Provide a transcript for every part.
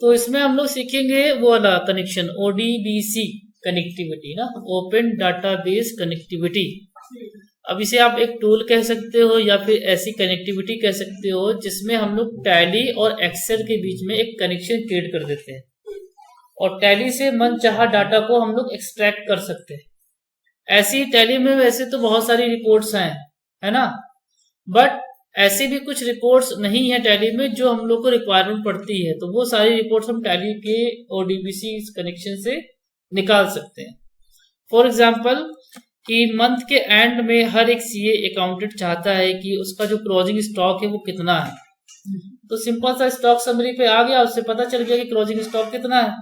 तो इसमें हम लोग सीखेंगे वो वाला कनेक्शन, ओडीबीसी कनेक्टिविटी ना, ओपन डाटाबेस कनेक्टिविटी। अब इसे आप एक टूल कह सकते हो या फिर ऐसी कनेक्टिविटी कह सकते हो जिसमें हम लोग टैली और एक्सेल के बीच में एक कनेक्शन क्रिएट कर देते हैं और टैली से मनचाहा डाटा को हम लोग एक्सट्रैक्ट कर सकते हैं। ऐसी टैली में वैसे तो बहुत सारी रिपोर्ट्स हैं, है ना, बट ऐसी भी कुछ रिपोर्ट्स नहीं है टैली में जो हम लोग को रिक्वायरमेंट पड़ती है, तो वो सारी रिपोर्ट्स हम टैली के ओडीबीसी कनेक्शन से निकाल सकते हैं। फॉर एग्जाम्पल कि मंथ के एंड में हर एक सीए अकाउंटेंट चाहता है कि उसका जो क्लोजिंग स्टॉक है वो कितना है, तो सिंपल सा स्टॉक समरी पे आ गया, उससे पता चल गया कि क्लोजिंग स्टॉक कितना है।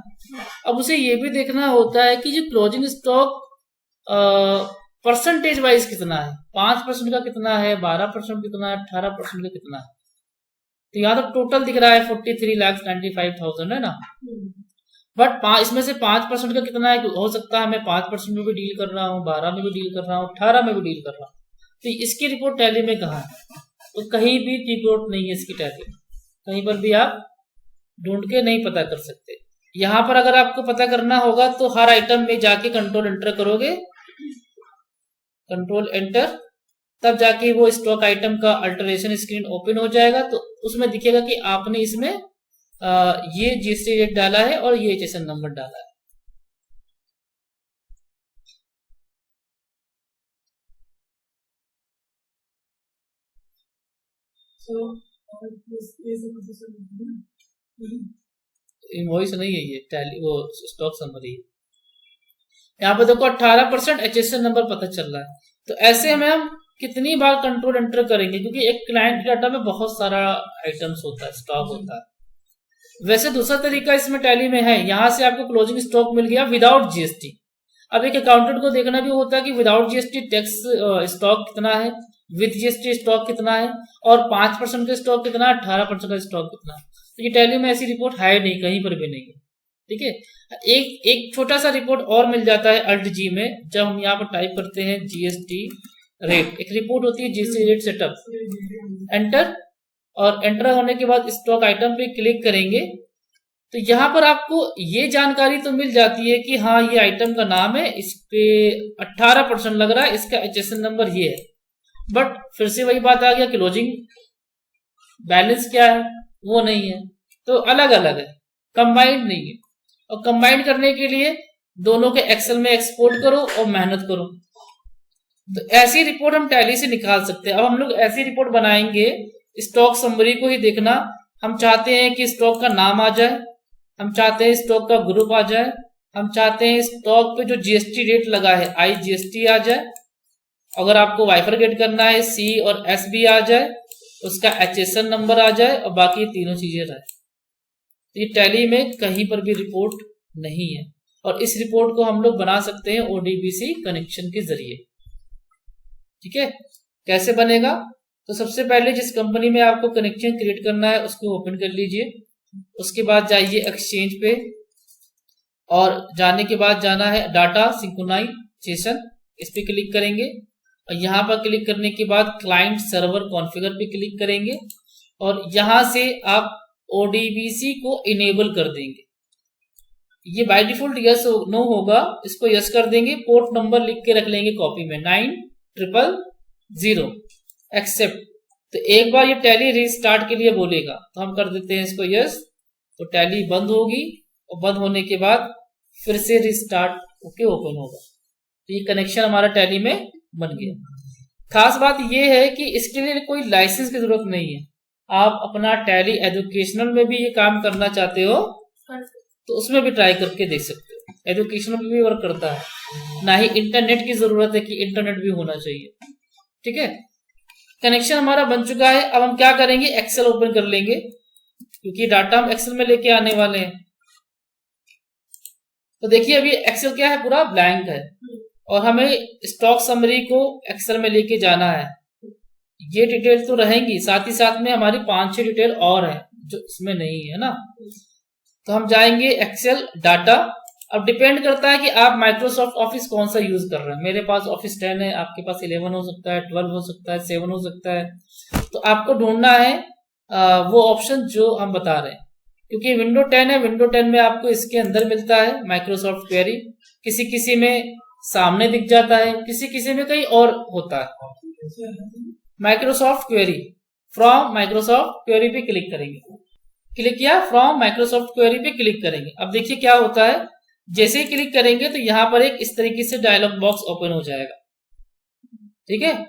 अब उसे ये भी देखना होता है कि जो क्लोजिंग स्टॉक परसेंटेज वाइज कितना है, 5% का कितना है, 12% कितना है, 18% का कितना है। तो यहाँ तो टोटल दिख रहा है 43,95,000 है ना, बट इसमें से 5% का कितना है, हो सकता है मैं 5% में भी डील कर रहा हूँ, 12 में भी डील कर रहा हूँ, 18 में भी डील कर रहा हूँ। तो इसकी रिपोर्ट टैली में कहाँ है, तो कहीं भी रिपोर्ट नहीं है इसकी टैली में, कहीं पर भी आप ढूंढ के नहीं पता कर सकते। यहाँ पर अगर आपको पता करना होगा तो हर आइटम में जाके कंट्रोल एंटर करोगे, कंट्रोल एंटर, तब जाके वो स्टॉक आइटम का अल्टरेशन स्क्रीन ओपन हो जाएगा। तो उसमें दिखेगा कि आपने इसमें ये जीएसटी रेट डाला है और ये एचएसएन नंबर डाला है। इनवॉइस नहीं है ये, टैली वो स्टॉक समरी है। यहाँ पे देखो 18% एचएसएन नंबर पता चल रहा है। तो ऐसे में हम कितनी बार कंट्रोल एंटर करेंगे, क्योंकि एक क्लाइंट डाटा में बहुत सारा आइटम्स होता है, स्टॉक होता है। वैसे दूसरा तरीका इसमें टैली में है, यहां से आपको क्लोजिंग स्टॉक मिल गया विदाउट जीएसटी। अब एक अकाउंटेंट को देखना भी होता है कि विदाउट जीएसटी टैक्स स्टॉक कितना है, विद जीएसटी स्टॉक कितना है, और 5% का स्टॉक कितना है, 18% का स्टॉक कितना है। तो ये टैली में ऐसी रिपोर्ट है नहीं, कहीं पर भी नहीं है, ठीक है। एक छोटा सा रिपोर्ट और मिल जाता है अल्ट जी में, जब हम यहाँ पर टाइप करते हैं जीएसटी रेट, एक रिपोर्ट होती है जीएसटी रेट सेटअप, एंटर, और एंटर होने के बाद स्टॉक आइटम पे क्लिक करेंगे तो यहाँ पर आपको ये जानकारी तो मिल जाती है कि हाँ ये आइटम का नाम है, इस पे 18% लग रहा है, इसका एचएसएन नंबर ये है। बट फिर से वही बात आ गया, क्लोजिंग बैलेंस क्या है वो नहीं है, तो अलग अलग है, कंबाइंड नहीं है। और कंबाइंड करने के लिए दोनों के एक्सेल में एक्सपोर्ट करो और मेहनत करो। तो ऐसी रिपोर्ट हम टैली से निकाल सकते हैं। अब हम लोग ऐसी रिपोर्ट बनाएंगे, स्टॉक समरी को ही देखना, हम चाहते हैं कि स्टॉक का नाम आ जाए, हम चाहते हैं स्टॉक का ग्रुप आ जाए, हम चाहते हैं स्टॉक पे जो जीएसटी रेट लगा है आईजीएसटी आ जाए, अगर आपको बाइफरकेट करना है सी और एस भी आ जाए, उसका एचएसएन नंबर आ जाए, और बाकी तीनों चीजें रहे। ये टैली में कहीं पर भी रिपोर्ट नहीं है, और इस रिपोर्ट को हम लोग बना सकते हैं ओडीबीसी कनेक्शन के जरिए। ठीक है, कैसे बनेगा? तो सबसे पहले जिस कंपनी में आपको कनेक्शन क्रिएट करना है उसको ओपन कर लीजिए, उसके बाद जाइए एक्सचेंज पे, और जाने के बाद जाना है डाटा सिंक्रोनाइजेशन, इस पे क्लिक करेंगे, और यहाँ पर क्लिक करने के बाद क्लाइंट सर्वर कॉन्फ़िगर पे क्लिक करेंगे, और यहां से आप ओडीबीसी को इनेबल कर देंगे। ये बाय डिफॉल्ट यस नो होगा, इसको यस कर देंगे, पोर्ट नंबर लिख के रख लेंगे कॉपी में 9000, एक्सेप्ट। तो एक बार ये टैली रीस्टार्ट के लिए बोलेगा, तो हम कर देते हैं इसको यस, तो टैली बंद होगी, और बंद होने के बाद फिर से रीस्टार्ट होके ओपन होगा। तो ये कनेक्शन हमारा टैली में बन गया। खास बात ये है कि इसके लिए कोई लाइसेंस की जरूरत नहीं है। आप अपना टैली एजुकेशनल में भी ये काम करना चाहते हो तो उसमें भी ट्राई करके देख सकते हो, एजुकेशनल में भी वर्क करता है। ना ही इंटरनेट की जरूरत है कि इंटरनेट भी होना चाहिए। ठीक है, कनेक्शन हमारा बन चुका है। अब हम क्या करेंगे, एक्सेल ओपन कर लेंगे, क्योंकि डाटा हम एक्सेल में लेके आने वाले हैं। तो देखिए अभी एक्सेल क्या है, पूरा ब्लैंक है, और हमें स्टॉक समरी को एक्सेल में लेके जाना है। ये डिटेल तो रहेंगी, साथ ही साथ में हमारी 5-6 डिटेल और है जो इसमें नहीं है ना। तो हम जाएंगे एक्सेल डाटा। अब डिपेंड करता है कि आप माइक्रोसॉफ्ट ऑफिस कौन सा यूज कर रहे हैं। मेरे पास ऑफिस 10 है, आपके पास 11 हो सकता है, 12 हो सकता है, 7 हो सकता है। तो आपको ढूंढना है वो ऑप्शन जो हम बता रहे हैं। क्योंकि विंडो 10 है, विंडो 10 में आपको इसके अंदर मिलता है माइक्रोसॉफ्ट क्वेरी, किसी किसी में सामने दिख जाता है, किसी किसी में कहीं और होता है। Microsoft query, from Microsoft query पे क्लिक करेंगे, क्लिक किया, फ्रॉम माइक्रोसॉफ्ट क्वेरी पे क्लिक करेंगे। अब देखिए क्या होता है, जैसे ही क्लिक करेंगे तो यहां पर एक इस तरीके से डायलॉग बॉक्स ओपन हो जाएगा, ठीक है।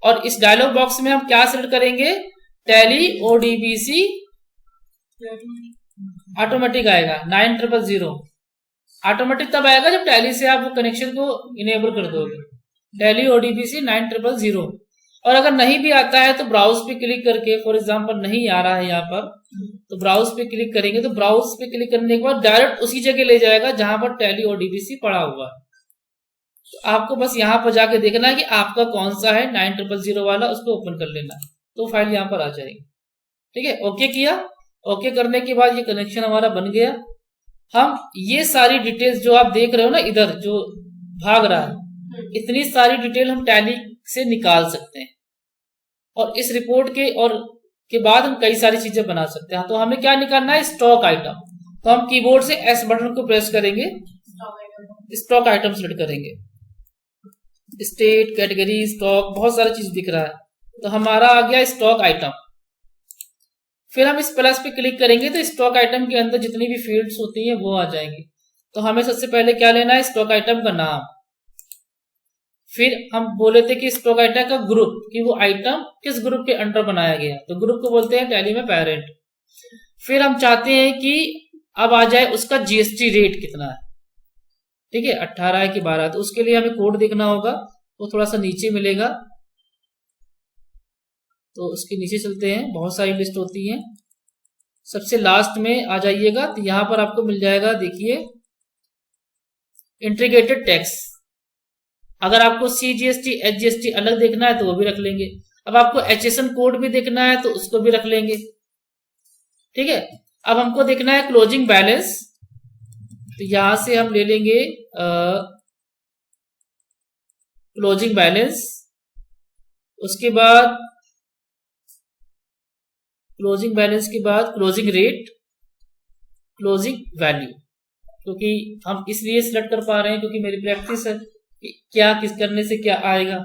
और इस डायलॉग बॉक्स में हम क्या सेलेक्ट करेंगे, टैली ओडीबीसी ऑटोमेटिक आएगा 9000। ऑटोमेटिक तब आएगा जब टैली से आप वो कनेक्शन को इनेबल कर दोगे, टैली ओडीबीसी 9000। और अगर नहीं भी आता है तो ब्राउज पे क्लिक करके, फॉर एग्जांपल नहीं आ रहा है यहाँ पर, तो ब्राउज पे क्लिक करेंगे, तो ब्राउज पे क्लिक करने के बाद डायरेक्ट उसी जगह ले जाएगा जहां पर टैली ओडीबीसी पड़ा हुआ है। तो आपको बस यहाँ पर जाके देखना है कि आपका कौन सा है 9000 वाला, उसको ओपन कर लेना है, तो फाइल यहाँ पर आ जाएगी, ठीक है। ओके किया, ओके करने के बाद ये कनेक्शन हमारा बन गया। हम ये सारी डिटेल्स जो आप देख रहे हो ना इधर जो भाग रहा है, इतनी सारी डिटेल हम टैली से निकाल सकते हैं, और इस रिपोर्ट के बाद हम कई सारी चीजें बना सकते हैं। तो हमें क्या निकालना है, स्टॉक आइटम। तो हम कीबोर्ड से एस बटन को प्रेस करेंगे, स्टॉक आइटम सेलेक्ट करेंगे, स्टेट, कैटेगरी, स्टॉक, बहुत सारी चीज दिख रहा है, तो हमारा आ गया स्टॉक आइटम। फिर हम इस प्लस पे क्लिक करेंगे तो स्टॉक आइटम के अंदर जितनी भी फील्ड्स होती हैं वो आ जाएंगी। तो हमें सबसे पहले क्या लेना है, स्टॉक आइटम का नाम। फिर हम बोले थे कि स्टॉक आइटम का ग्रुप, कि वो आइटम किस ग्रुप के अंडर बनाया गया, तो ग्रुप को बोलते हैं टैली में पेरेंट। फिर हम चाहते हैं कि अब आ जाए उसका जीएसटी रेट कितना है, ठीक है, 18 है कि 12, तो उसके लिए हमें कोड देखना होगा, वो थोड़ा सा नीचे मिलेगा, तो उसके नीचे चलते हैं, बहुत सारी लिस्ट होती है, सबसे लास्ट में आ जाइएगा, तो यहां पर आपको मिल जाएगा, देखिए इंटीग्रेटेड टैक्स। अगर आपको सीजीएसटी, एचजीएसटी अलग देखना है तो वो भी रख लेंगे। अब आपको एचएसएन कोड भी देखना है तो उसको भी रख लेंगे, ठीक है। अब हमको देखना है क्लोजिंग बैलेंस, तो यहां से हम ले लेंगे क्लोजिंग बैलेंस, उसके बाद क्लोजिंग बैलेंस के बाद क्लोजिंग रेट, क्लोजिंग वैल्यू, क्योंकि हम इसलिए सिलेक्ट कर पा रहे हैं क्योंकि मेरी प्रैक्टिस है कि क्या किस करने से क्या आएगा।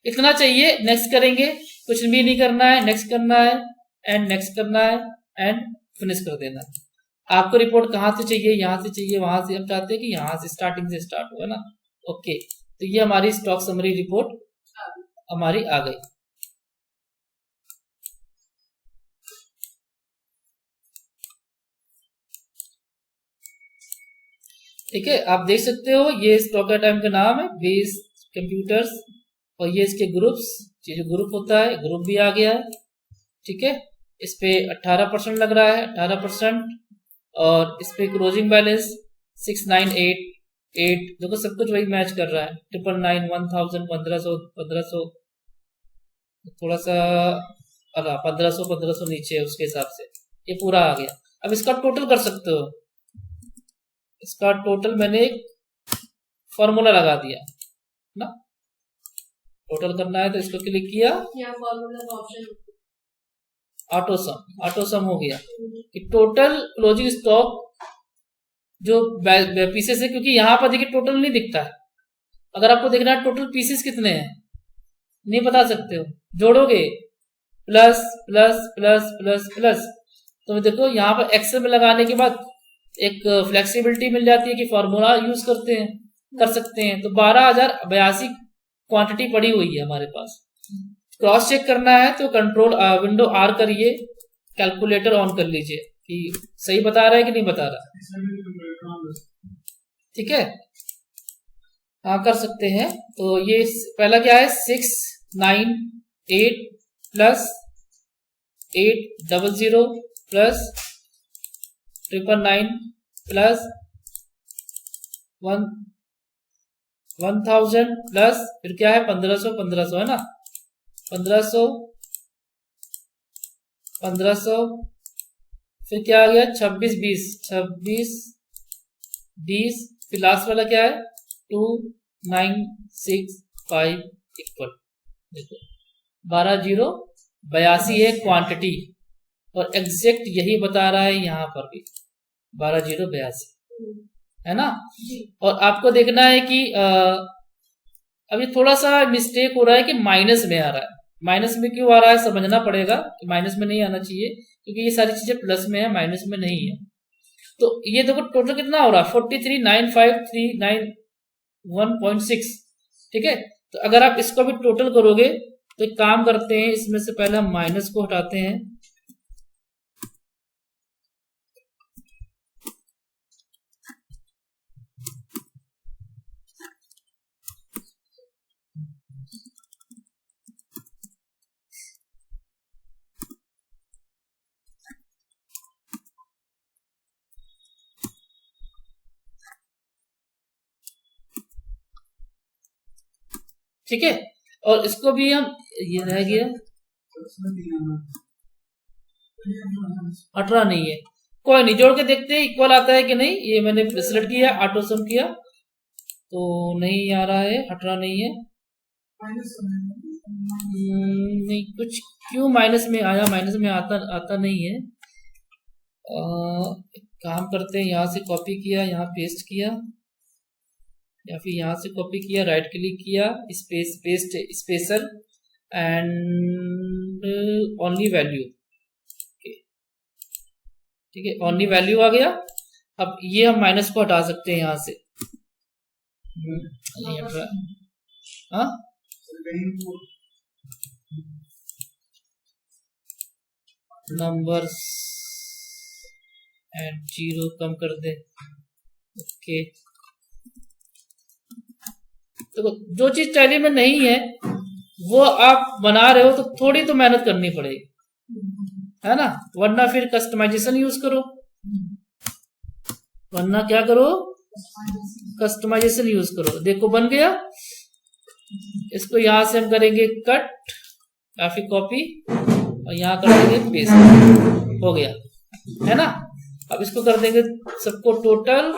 इतना चाहिए, नेक्स्ट करेंगे, कुछ भी नहीं करना है, नेक्स्ट करना है एंड नेक्स्ट करना है एंड फिनिश कर देना है। आपको रिपोर्ट कहाँ से चाहिए, यहाँ से चाहिए, वहां से हम चाहते हैं कि यहाँ से स्टार्टिंग से स्टार्ट हो, है ना। ओके, तो ये हमारी स्टॉक समरी रिपोर्ट हमारी आ गई। ठीक है, आप देख सकते हो ये स्टॉक आइटम का नाम है बेस कंप्यूटर्स, और ये इसके ग्रुप्स, ये जो ग्रुप होता है ग्रुप भी आ गया है, ठीक है। इस पे 18% लग रहा है, 18%, और इस पे क्लोजिंग बैलेंस 6988, देखो सब कुछ वही मैच कर रहा है, 999, 1000, 1500, थोड़ा सा 1500 नीचे है, उसके हिसाब से ये पूरा आ गया। अब इसका टोटल कर सकते हो, इसका टोटल मैंने एक फॉर्मूला लगा दिया ना, टोटल करना है तो इसको क्लिक किया, ऑटो सम हो गया कि टोटल क्लोजिंग स्टॉक जो पीसेस है, क्योंकि यहां पर देखिए टोटल नहीं दिखता है। अगर आपको देखना है टोटल पीसेस कितने हैं नहीं बता सकते हो, जोड़ोगे plus plus plus plus plus, तो देखो यहाँ पर एक्सेल में लगाने के बाद एक फ्लेक्सिबिलिटी मिल जाती है कि फॉर्मूला यूज कर सकते हैं। तो 12082 क्वांटिटी पड़ी हुई है हमारे पास। क्रॉस चेक करना है तो कंट्रोल विंडो आर करिए, कैलकुलेटर ऑन कर लीजिए कि सही बता रहा है कि नहीं बता रहा, ठीक है, हाँ कर सकते हैं। तो ये पहला क्या है, 698 प्लस 800 प्लस 999 प्लस 1000 प्लस फिर क्या है 1500 है ना, 1500 फिर क्या आ गया 26 20 फिर लास्ट वाला क्या है 2965 इक्वल, देखो 12082 है क्वांटिटी, और एग्जैक्ट यही बता रहा है यहाँ पर भी 12,082 है ना। और आपको देखना है कि अभी थोड़ा सा मिस्टेक हो रहा है कि माइनस में आ रहा है। माइनस में क्यों आ रहा है समझना पड़ेगा कि माइनस में नहीं आना चाहिए, क्योंकि ये सारी चीजें प्लस में है, माइनस में नहीं है। तो ये देखो टोटल कितना हो रहा है 43,95391.6। ठीक है, तो अगर आप इसको भी टोटल करोगे तो एक काम करते हैं, इसमें से पहले हम माइनस को हटाते हैं। ठीक है, और इसको भी हम, ये रह गया 18 नहीं है, कोई नहीं, जोड़ के देखते हैं इक्वल आता है कि नहीं। ये मैंने सिलेक्ट किया, ऑटो सम किया तो नहीं आ रहा है, 18 नहीं है। नहीं, कुछ क्यों माइनस में आया, माइनस में आता नहीं है। एक काम करते हैं, यहाँ से कॉपी किया, यहाँ पेस्ट किया, या फिर यहाँ से कॉपी किया, राइट क्लिक किया, space paste special and only value. ठीक है, ओनली वैल्यू आ गया। अब ये हम माइनस को हटा सकते हैं यहाँ से। हाँ, नंबर्स एंड 0 कम कर दे। ओके, तो जो चीज टैली में नहीं है वो आप बना रहे हो तो थोड़ी तो मेहनत करनी पड़ेगी, है ना। वरना फिर कस्टमाइजेशन यूज करो, वरना क्या करो, कस्टमाइजेशन यूज करो। देखो बन गया। इसको यहां से हम करेंगे कट या फिर कॉपी और यहां कर देंगे पेस्ट, हो गया, है ना। अब इसको कर देंगे सबको टोटल,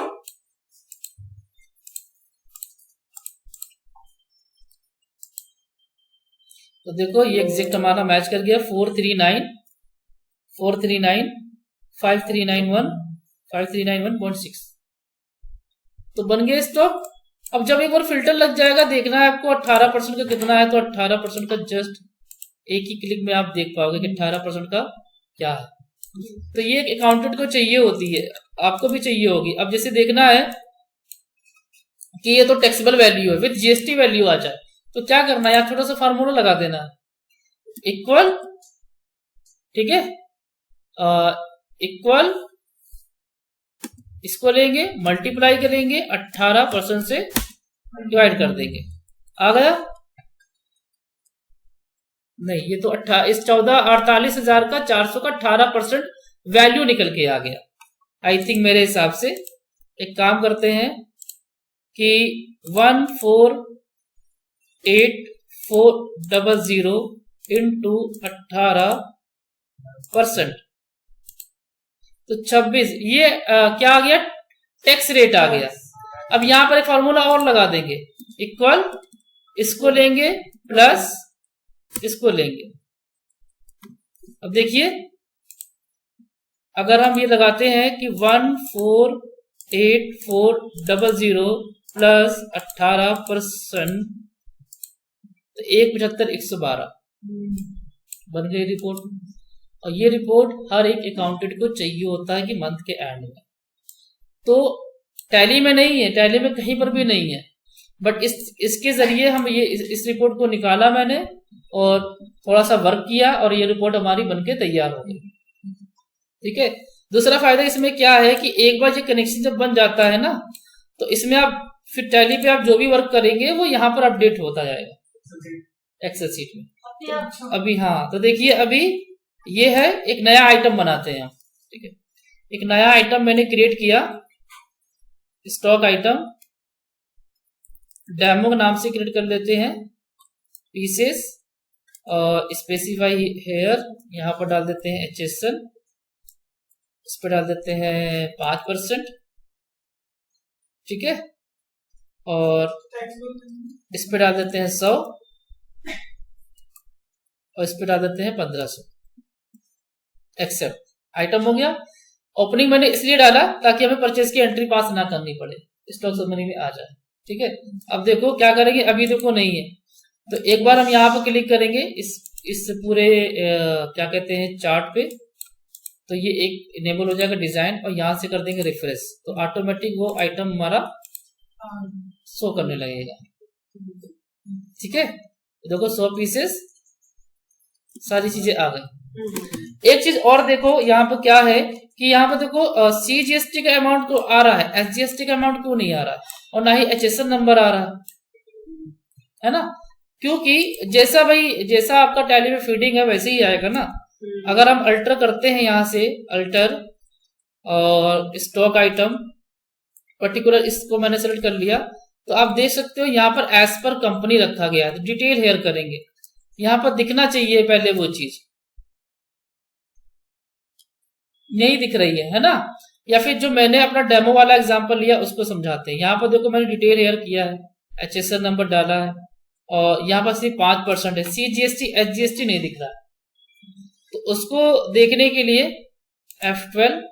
तो देखो ये एग्जैक्ट हमारा मैच कर गया 439,5391,5391.6। तो बन गया स्टॉक। अब जब एक बार फिल्टर लग जाएगा, देखना है आपको 18% का कितना है, तो 18% का जस्ट एक ही क्लिक में आप देख पाओगे कि 18% का क्या है। तो ये अकाउंटेंट को चाहिए होती है, आपको भी चाहिए होगी। अब जैसे देखना है कि ये तो टैक्सेबल वैल्यू है, विद जीएसटी वैल्यू आ जाए, तो क्या करना है, छोटा सा फार्मूला लगा देना, इक्वल, ठीक है, इक्वल, इसको लेंगे मल्टीप्लाई करेंगे 18% से डिवाइड कर देंगे, आ गया। नहीं, ये तो इस 48,000 का 18% वैल्यू निकल के आ गया। आई थिंक मेरे हिसाब से एक काम करते हैं कि 14,8,400 इंटू 18%, तो 26, ये क्या आ गया, टैक्स रेट आ गया। अब यहां पर एक फॉर्मूला और लगा देंगे, इक्वल, इसको लेंगे प्लस इसको लेंगे। अब देखिए, अगर हम ये लगाते हैं कि 14,8,400 प्लस 18%, तो 1,75,112 बन गई रिपोर्ट। और ये रिपोर्ट हर एक अकाउंटेंट को चाहिए होता है कि मंथ के एंड में। तो टैली में नहीं है, टैली में कहीं पर भी नहीं है, बट इसके जरिए हम ये इस रिपोर्ट को निकाला मैंने और थोड़ा सा वर्क किया और ये रिपोर्ट हमारी बनके तैयार हो गई। ठीक है, दूसरा फायदा इसमें क्या है कि एक बार ये कनेक्शन जब बन जाता है ना, तो इसमें आप फिर टैली पे आप जो भी वर्क करेंगे वो यहाँ पर अपडेट होता जाएगा एक्सेल सीट में। अभी हाँ, तो देखिए अभी ये है, एक नया आइटम बनाते हैं। ठीक है, एक नया आइटम मैंने क्रिएट किया, स्टॉक आइटम डेमो नाम से क्रिएट कर लेते हैं, पीसेस, स्पेसिफाई हेयर, यहाँ पर डाल देते हैं HSN, इस पर डाल देते हैं 5%, ठीक है, और इस पर डाल देते हैं 100 और इस पर डाल देते हैं 1500। एक्सेप्ट, आइटम हो गया। ओपनिंग मैंने इसलिए डाला ताकि हमें परचेज की एंट्री पास ना करनी पड़े, स्टॉक समरी में आ जाए। ठीक है, अब देखो क्या करेंगे, अभी देखो नहीं है तो एक बार हम यहाँ पर क्लिक करेंगे इस पूरे क्या कहते हैं चार्ट पे, तो ये एक इनेबल हो जाएगा डिजाइन, और यहां से कर देंगे रिफ्रेश, तो ऑटोमेटिक वो आइटम हमारा शो करने लगेगा। ठीक है, देखो 100 पीसेस सारी चीजें आ गई। एक चीज और देखो यहाँ पे क्या है कि यहाँ पे देखो CGST का अमाउंट तो आ रहा है, SGST का अमाउंट क्यों नहीं आ रहा है, और ना ही HSN नंबर आ रहा है ना, क्योंकि जैसा आपका टैली में फीडिंग है वैसे ही आएगा ना। अगर हम अल्टर करते हैं यहाँ से अल्टर और स्टॉक आइटम पर्टिकुलर, इसको मैंने सेलेक्ट कर लिया, तो आप देख सकते हो यहाँ पर एज पर कंपनी रखा गया है, तो डिटेल हेयर करेंगे, यहाँ पर दिखना चाहिए पहले वो चीज नहीं दिख रही है ना। या फिर जो मैंने अपना डेमो वाला एग्जांपल लिया उसको समझाते हैं। यहाँ पर देखो मैंने डिटेल हेयर किया है, HSN नंबर डाला है, और यहाँ पर सिर्फ 5% है, CGST SGST नहीं दिख रहा है, तो उसको देखने के लिए F12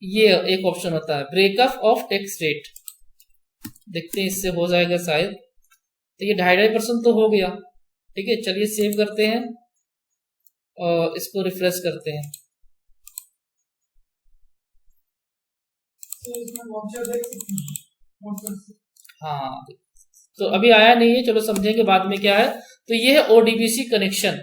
ये एक ऑप्शन होता है, ब्रेकअप ऑफ टैक्स रेट, देखते हैं इससे हो जाएगा शायद। तो ये 2.5% तो हो गया। ठीक है, चलिए सेव करते हैं और इसको रिफ्रेश करते हैं। हाँ, तो अभी आया नहीं है, चलो समझेंगे बाद में क्या है। तो ये है ODBC कनेक्शन।